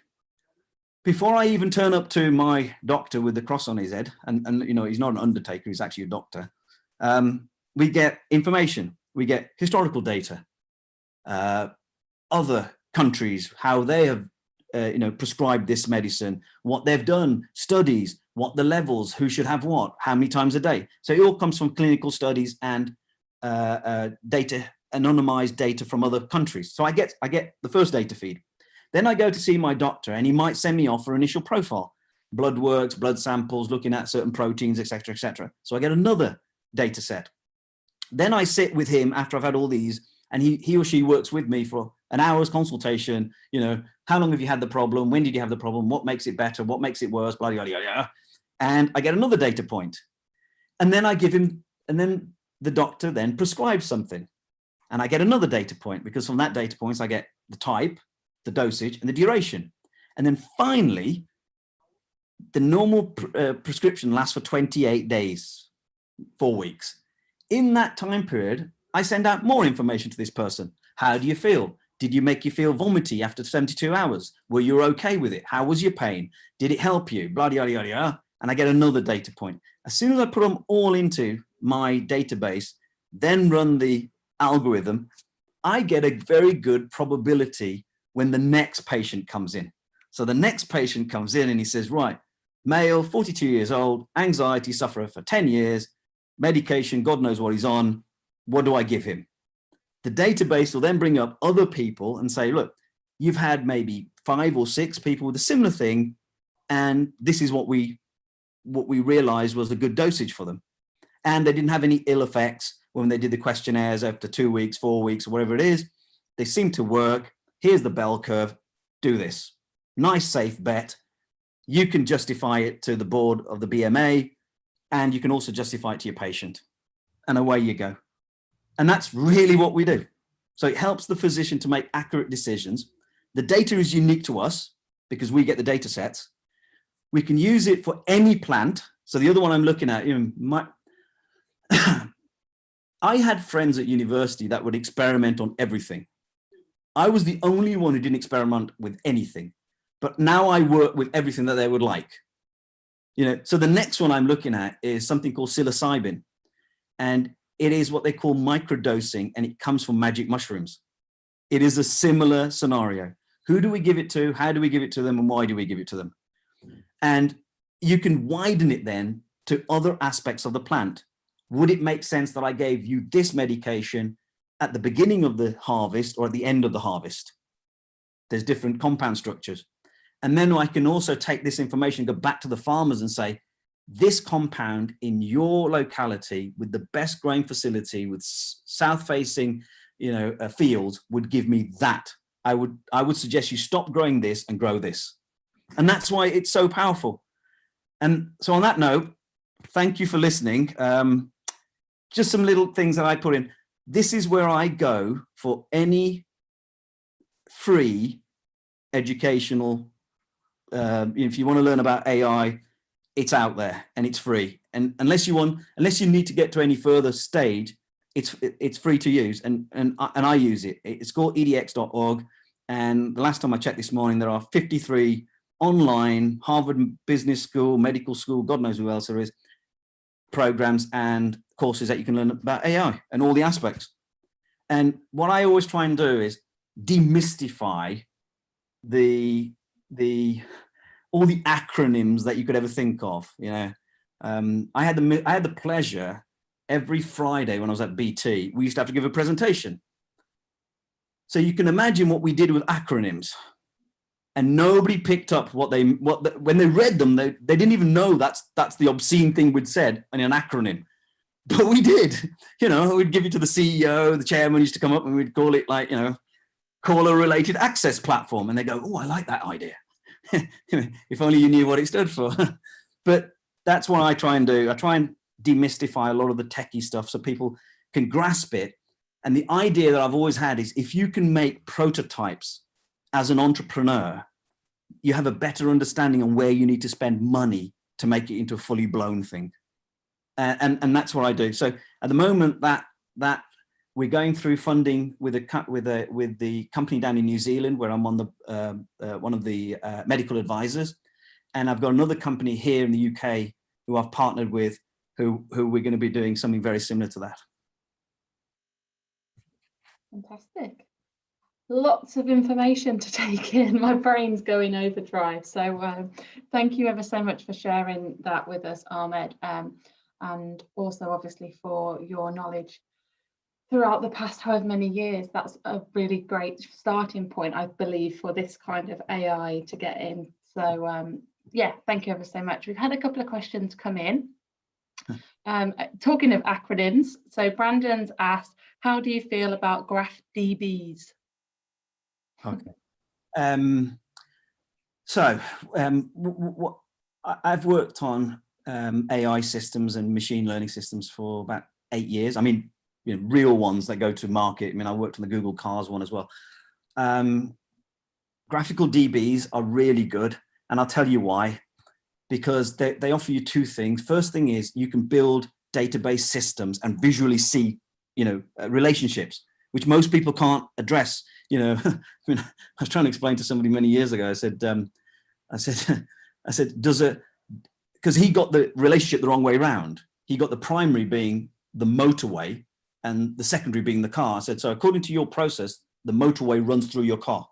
Before I even turn up to my doctor with the cross on his head, and he's not an undertaker, he's actually a doctor, we get information, we get historical data, other countries, how they have prescribed this medicine, what they've done, studies, what the levels, who should have what, how many times a day. So it all comes from clinical studies and data, anonymized data from other countries. So I get the first data feed. Then I go to see my doctor and he might send me off for initial profile, blood works, blood samples, looking at certain proteins, etc., etc. So I get another data set. Then I sit with him after I've had all these, and he or she works with me for an hour's consultation. How long have you had the problem? When did you have the problem? What makes it better? What makes it worse? Blah, blah, blah, blah. And I get another data point. And then I give him, and then the doctor then prescribes something. And I get another data point, because from that data points, I get the type, the dosage, and the duration. And then finally, the normal prescription lasts for 28 days, 4 weeks. In that time period, I send out more information to this person. How do you feel? Did you make you feel vomity after 72 hours? Were you okay with it? How was your pain? Did it help you? Blah, blah, blah, blah. And I get another data point. As soon as I put them all into my database, then run the algorithm, I get a very good probability when the next patient comes in. So the next patient comes in and he says, right, male, 42 years old, anxiety sufferer for 10 years, medication, God knows what he's on. What do I give him? The database will then bring up other people and say, look, you've had maybe 5 or 6 people with a similar thing, and this is what we realized was a good dosage for them. And they didn't have any ill effects when they did the questionnaires after 2 weeks, 4 weeks, or whatever it is. They seem to work. Here's the bell curve. Do this. Nice, safe bet. You can justify it to the board of the BMA, and you can also justify it to your patient. And away you go. And that's really what we do. So it helps the physician to make accurate decisions. The data is unique to us because we get the data sets. We can use it for any plant. So the other one I'm looking at, I had friends at university that would experiment on everything. I was the only one who didn't experiment with anything. But now I work with everything that they would like. So the next one I'm looking at is something called psilocybin. And it is what they call microdosing, and it comes from magic mushrooms. It is a similar scenario. Who do we give it to? How do we give it to them? And why do we give it to them? And you can widen it then to other aspects of the plant. would it make sense that I gave you this medication at the beginning of the harvest or at the end of the harvest? There's different compound structures. And then I can also take this information, go back to the farmers and say, this compound in your locality with the best growing facility with south facing, fields would give me that. I would suggest you stop growing this and grow this. And that's why it's so powerful. And so on that note, thank you for listening. Just some little things that I put in. This is where I go for any free educational, if you want to learn about AI, it's out there and it's free. And unless you need to get to any further stage, it's free to use. And I use it. It's called edx.org. And the last time I checked this morning, there are 53 online Harvard Business School, medical school, God knows who else there is, programs and courses that you can learn about AI and all the aspects. And what I always try and do is demystify all the acronyms that you could ever think of. I had the pleasure every Friday when I was at BT, we used to have to give a presentation. So you can imagine what we did with acronyms, and nobody picked up when they read them, they didn't even know that's the obscene thing we'd said in an acronym. But we did. We'd give it to the CEO, the chairman used to come up and we'd call it like, caller related access platform. And they go, oh, I like that idea. If only you knew what it stood for. But that's what I try and do. I try and demystify a lot of the techie stuff so people can grasp it. And the idea that I've always had is if you can make prototypes as an entrepreneur, you have a better understanding on where you need to spend money to make it into a fully blown thing. And that's what I do. So at the moment that we're going through funding with the company down in New Zealand, where I'm on the one of the medical advisors, and I've got another company here in the UK who I've partnered with, who we're going to be doing something very similar to that. Fantastic. Lots of information to take in. My brain's going overdrive. So thank you ever so much for sharing that with us, Ahmed, and also obviously for your knowledge throughout the past however many years. That's a really great starting point, I believe, for this kind of AI to get in. So yeah, thank you ever so much. We've had a couple of questions come in. Talking of acronyms, so Brandon's asked, how do you feel about graph DBs? Okay. I've worked on AI systems and machine learning systems for about 8 years. I mean, real ones that go to market. I mean, I worked on the Google Cars one as well. Graphical DBs are really good, and I'll tell you why. Because they offer you two things. First thing is you can build database systems and visually see, relationships, which most people can't address. I was trying to explain to somebody many years ago. I said, because he got the relationship the wrong way around. He got the primary being the motorway and the secondary being the car. I said, so according to your process, the motorway runs through your car.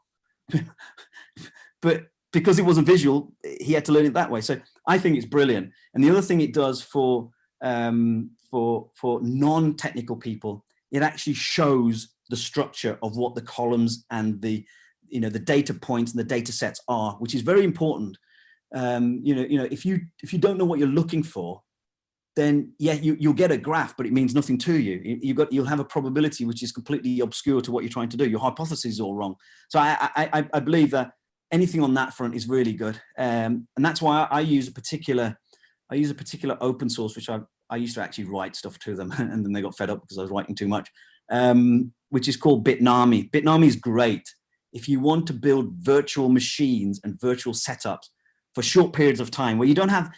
But because it wasn't visual, he had to learn it that way. So I think it's brilliant. And the other thing it does for non-technical people, it actually shows the structure of what the columns and the data points and the data sets are, which is very important. If you don't know what you're looking for, then yeah, you'll get a graph, but it means nothing to you. You'll have a probability which is completely obscure to what you're trying to do. Your hypothesis is all wrong. So I believe that anything on that front is really good, and that's why I use a particular open source, which I used to actually write stuff to them, and then they got fed up because I was writing too much, which is called Bitnami. Bitnami is great if you want to build virtual machines and virtual setups for short periods of time where you don't have,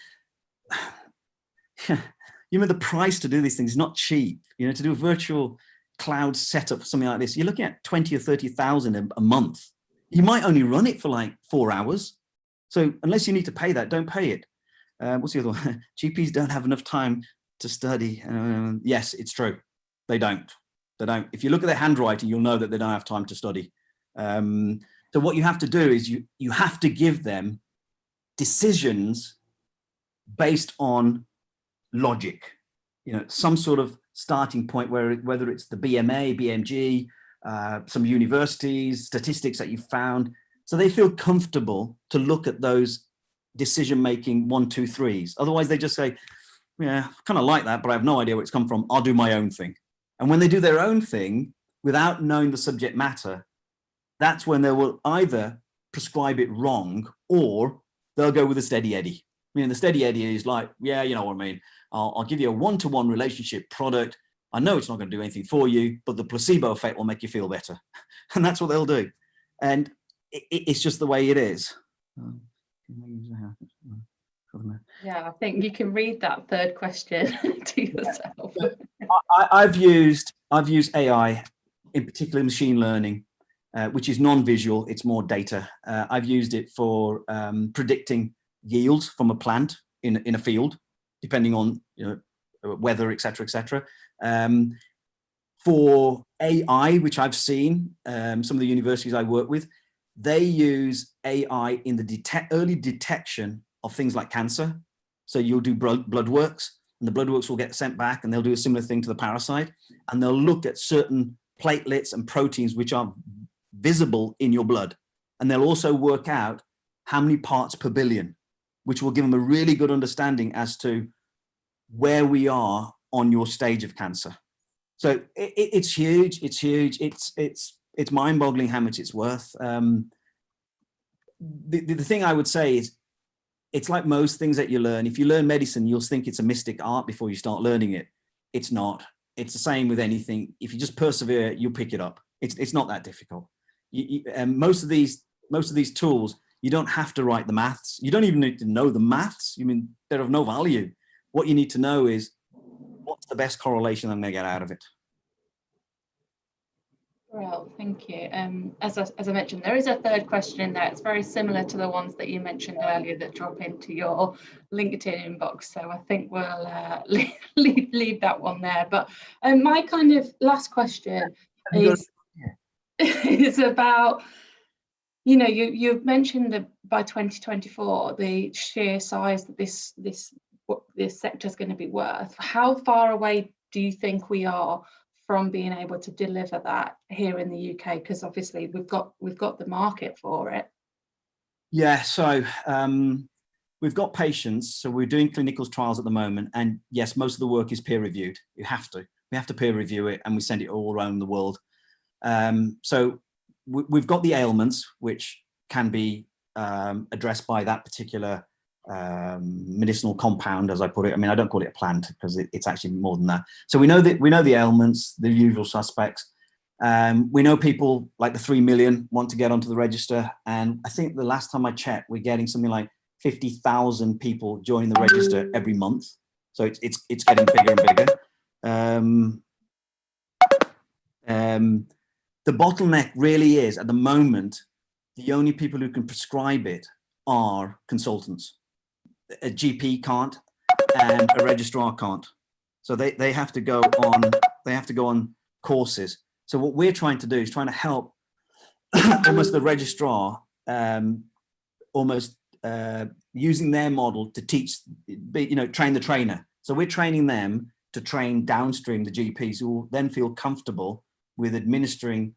the price to do these things is not cheap. To do a virtual cloud setup for something like this, you're looking at 20 or 30,000 a month. You might only run it for like 4 hours. So unless you need to pay that, don't pay it. What's the other one? GPs don't have enough time to study. Yes, it's true. They don't. If you look at their handwriting, you'll know that they don't have time to study. So what you have to do is you have to give them decisions based on logic. some sort of starting point where whether it's the BMA, BMG, some universities, statistics that you found, so they feel comfortable to look at those decision-making 1, 2, 3s. Otherwise, they just say, yeah, kind of like that, but I have no idea where it's come from. I'll do my own thing. And when they do their own thing without knowing the subject matter, that's when they will either prescribe it wrong or they'll go with a steady Eddie. The steady Eddie is like, yeah, you know what I mean? I'll give you a one-to-one relationship product. I know it's not going to do anything for you, but the placebo effect will make you feel better. And that's what they'll do. And it's just the way it is. Yeah, I think you can read that third question to yourself. I've used AI, in particular machine learning, which is non-visual, it's more data. I've used it for predicting yields from a plant in a field, depending on weather, etc., etc. For AI, which I've seen, some of the universities I work with, they use AI in the early detection of things like cancer. So you'll do blood works, and the blood works will get sent back, and they'll do a similar thing to the parasite, and they'll look at certain platelets and proteins which are visible in your blood, and they'll also work out how many parts per billion, which will give them a really good understanding as to where we are on your stage of cancer. So it's huge. It's huge. It's mind-boggling how much it's worth. The thing I would say is, it's like most things that you learn. If you learn medicine, you'll think it's a mystic art before you start learning it. It's not. It's the same with anything. If you just persevere, you'll pick it up. It's not that difficult. Most of these tools, you don't have to write the maths. You don't even need to know the maths. They're of no value. What you need to know is, what's the best correlation I'm going to get out of it? Well, thank you. As I mentioned, there is a third question in there. It's very similar to the ones that you mentioned earlier that drop into your LinkedIn inbox. So I think we'll leave that one there. But my kind of last question is about, you've mentioned that by 2024, the sheer size that this sector is going to be worth. How far away do you think we are from being able to deliver that here in the UK? Because obviously we've got the market for it. Yeah, so we've got patients, so we're doing clinical trials at the moment, and yes, most of the work is peer reviewed. We have to peer review it, and we send it all around the world. So we've got the ailments which can be addressed by that particular medicinal compound, as I put it. I don't call it a plant because it's actually more than that. So we know the ailments, the usual suspects. We know people like the 3 million want to get onto the register, and I think the last time I checked, we're getting something like 50,000 people joining the register every month. So it's getting bigger and bigger. The bottleneck really is, at the moment, the only people who can prescribe it are consultants. A GP can't, and a registrar can't. So they have to go on courses. So what we're trying to do is trying to help almost the registrar, using their model to teach, train the trainer. So we're training them to train downstream the GPs, who will then feel comfortable with administering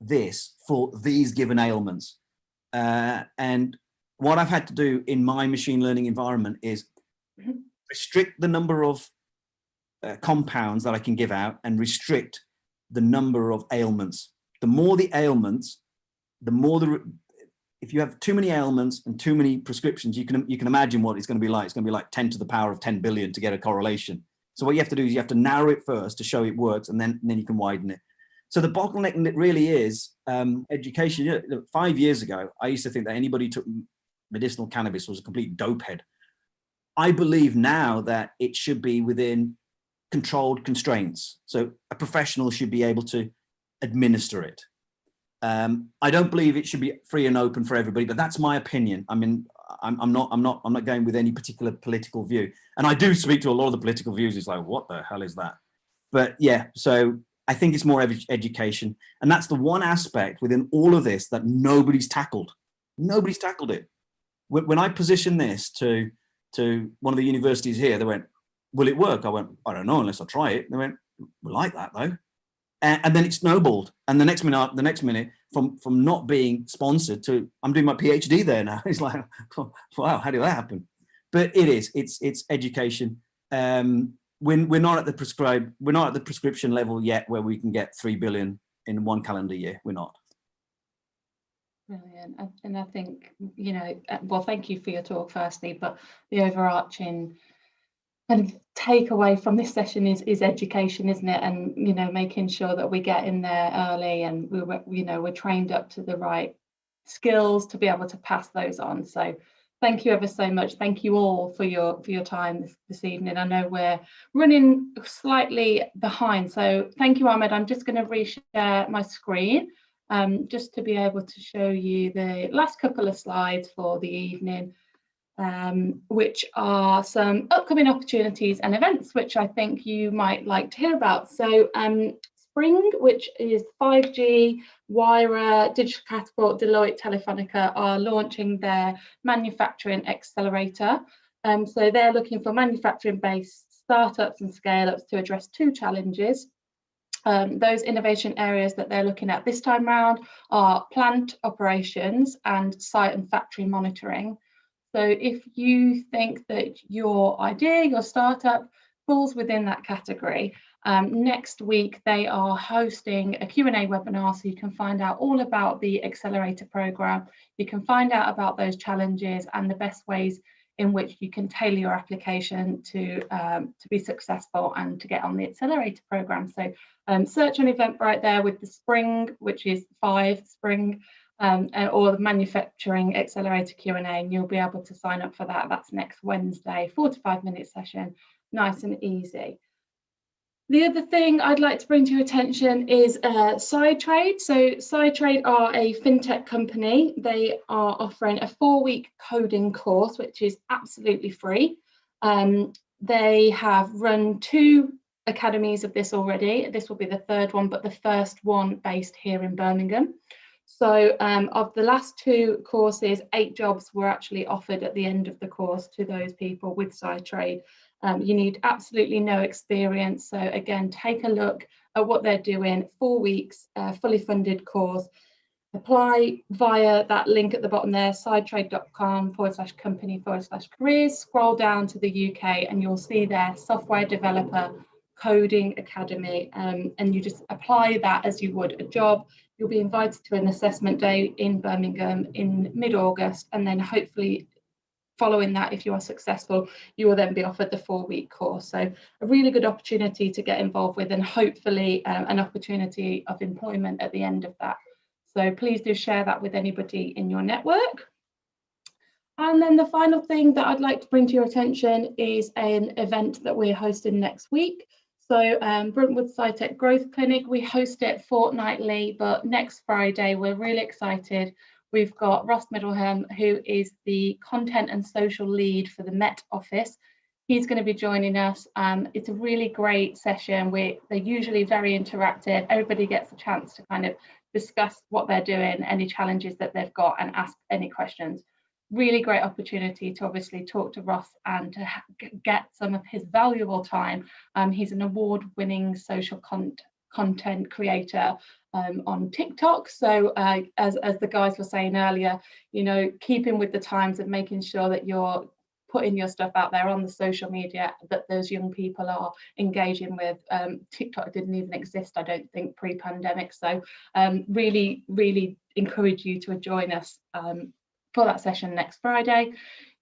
this for these given ailments. And what I've had to do in my machine learning environment is restrict the number of compounds that I can give out, and restrict the number of ailments. The more the ailments, the more if you have too many ailments and too many prescriptions, you can imagine what it's going to be like. It's going to be like 10 to the power of 10 billion to get a correlation. So what you have to do is you have to narrow it first to show it works, and then you can widen it. So the bottleneck really is education. 5 years ago, I used to think that anybody who took medicinal cannabis was a complete dopehead. I believe now that it should be within controlled constraints. So a professional should be able to administer it. I don't believe it should be free and open for everybody, but that's my opinion. I'm not going with any particular political view. And I do speak to a lot of the political views. It's like, what the hell is that? But yeah, so I think it's more education. And that's the one aspect within all of this that nobody's tackled. Nobody's tackled it. When I positioned this to one of the universities here, they went, will it work? I went, I don't know unless I try it. They went, we like that though. And then it snowballed. And the next minute, from not being sponsored to I'm doing my PhD there now. It's like, wow, how did that happen? But it's education. We're not at the prescription level yet where we can get 3 billion in one calendar year. We're not. Brilliant. And I think, you know, well, thank you for your talk firstly, but the overarching kind of takeaway from this session is education, isn't it? And, you know, making sure that we get in there early and we're trained up to the right skills to be able to pass those on. So thank you ever so much. Thank you all for your time this evening. I know we're running slightly behind, so thank you, Ahmed. I'm just going to reshare my screen just to be able to show you the last couple of slides for the evening, which are some upcoming opportunities and events which I think you might like to hear about. So Spring, which is 5G, Wira, Digital Catapult, Deloitte, Telefonica are launching their manufacturing accelerator. So they're looking for manufacturing-based startups and scale-ups to address two challenges. Those innovation areas that they're looking at this time round are plant operations and site and factory monitoring. So if you think that your idea, your startup falls within that category, next week they are hosting a Q&A webinar, so you can find out all about the accelerator program. You can find out about those challenges and the best ways in which you can tailor your application to be successful and to get on the accelerator program. So search on Eventbrite there with the Spring, which is 5 Spring, or the Manufacturing Accelerator Q&A, and you'll be able to sign up for that. That's next Wednesday, 45-minute session, nice and easy. The other thing I'd like to bring to your attention is SideTrade. So SideTrade are a fintech company. They are offering a 4-week coding course, which is absolutely free. They have run 2 academies of this already. This will be the 3rd one, but the first one based here in Birmingham. So of the last 2 courses, 8 jobs were actually offered at the end of the course to those people with SideTrade. You need absolutely no experience. So again, take a look at what they're doing. 4 weeks, fully funded course. Apply via that link at the bottom there, sidetrade.com/company/careers. Scroll down to the UK and you'll see their software developer coding academy, and you just apply that as you would a job. You'll be invited to an assessment day in Birmingham in mid-August, and then hopefully following that, if you are successful, you will then be offered the 4-week course. So a really good opportunity to get involved with, and hopefully an opportunity of employment at the end of that. So please do share that with anybody in your network. And then the final thing that I'd like to bring to your attention is an event that we're hosting next week. So Brentwood SciTech Growth Clinic, we host it fortnightly, but next Friday, we're really excited. We've got Ross Middleham, who is the content and social lead for the Met Office. He's going to be joining us. It's a really great session. They're usually very interactive. Everybody gets a chance to kind of discuss what they're doing, any challenges that they've got, and ask any questions. Really great opportunity to obviously talk to Ross and to get some of his valuable time. He's an award-winning social content creator on TikTok. So as the guys were saying earlier, you know, keeping with the times and making sure that you're putting your stuff out there on the social media that those young people are engaging with. TikTok didn't even exist, I don't think, pre-pandemic. So really, really encourage you to join us for that session next Friday.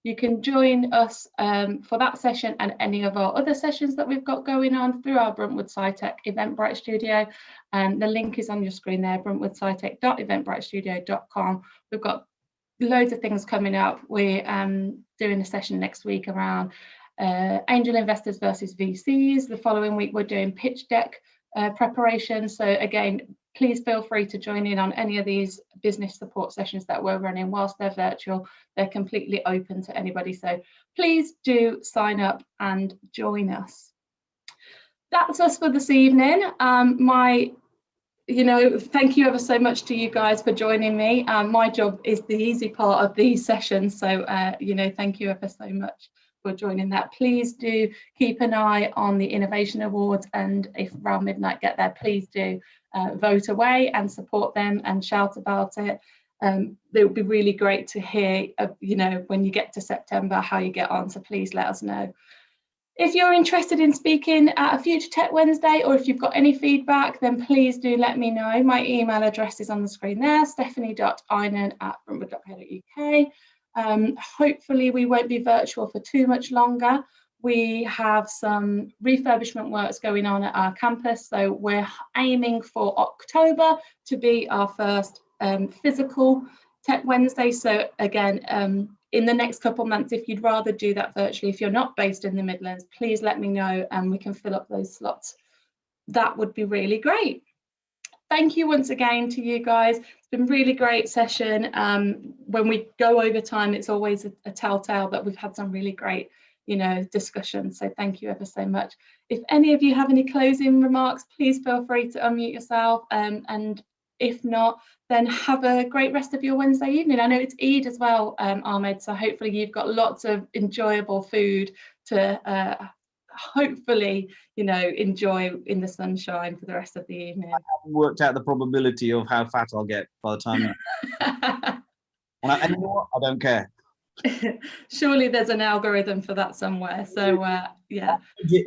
You can join us for that session and any of our other sessions that we've got going on through our Brentwood SciTech Eventbrite Studio. The link is on your screen there, brentwoodscitech.eventbritestudio.com. We've got loads of things coming up. We're doing a session next week around angel investors versus VCs. The following week, we're doing pitch deck preparation. So again, please feel free to join in on any of these business support sessions that we're running. Whilst they're virtual, they're completely open to anybody. So please do sign up and join us. That's us for this evening. Thank you ever so much to you guys for joining me. My job is the easy part of these sessions. So, thank you ever so much. for joining that. Please do keep an eye on the Innovation Awards, and if Round Midnight get there, please do vote away and support them and shout about it. It would be really great to hear, you know, when you get to September, how you get on, so please let us know. If you're interested in speaking at a future Tech Wednesday, or if you've got any feedback, then please do let me know. My email address is on the screen there, stephanie.einan@bruntwood.co.uk. Hopefully we won't be virtual for too much longer. We have some refurbishment works going on at our campus, so we're aiming for October to be our first physical Tech Wednesday. So again, in the next couple of months, if you'd rather do that virtually, if you're not based in the Midlands, please let me know and we can fill up those slots. That would be really great. Thank you once again to you guys. It's been a really great session. When we go over time, it's always a telltale that we've had some really great, you know, discussions. So thank you ever so much. If any of you have any closing remarks, please feel free to unmute yourself. And if not, then have a great rest of your Wednesday evening. I know it's Eid as well, Ahmed, so hopefully you've got lots of enjoyable food to hopefully, you know, enjoy in the sunshine for the rest of the evening. I haven't worked out the probability of how fat I'll get by the time. And you know what? I don't care. Surely there's an algorithm for that somewhere. So yeah.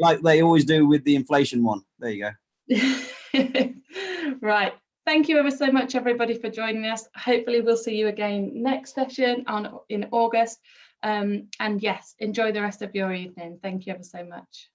Like they always do with the inflation one. There you go. Right. Thank you ever so much, everybody, for joining us. Hopefully we'll see you again next session in August. And yes, enjoy the rest of your evening. Thank you ever so much.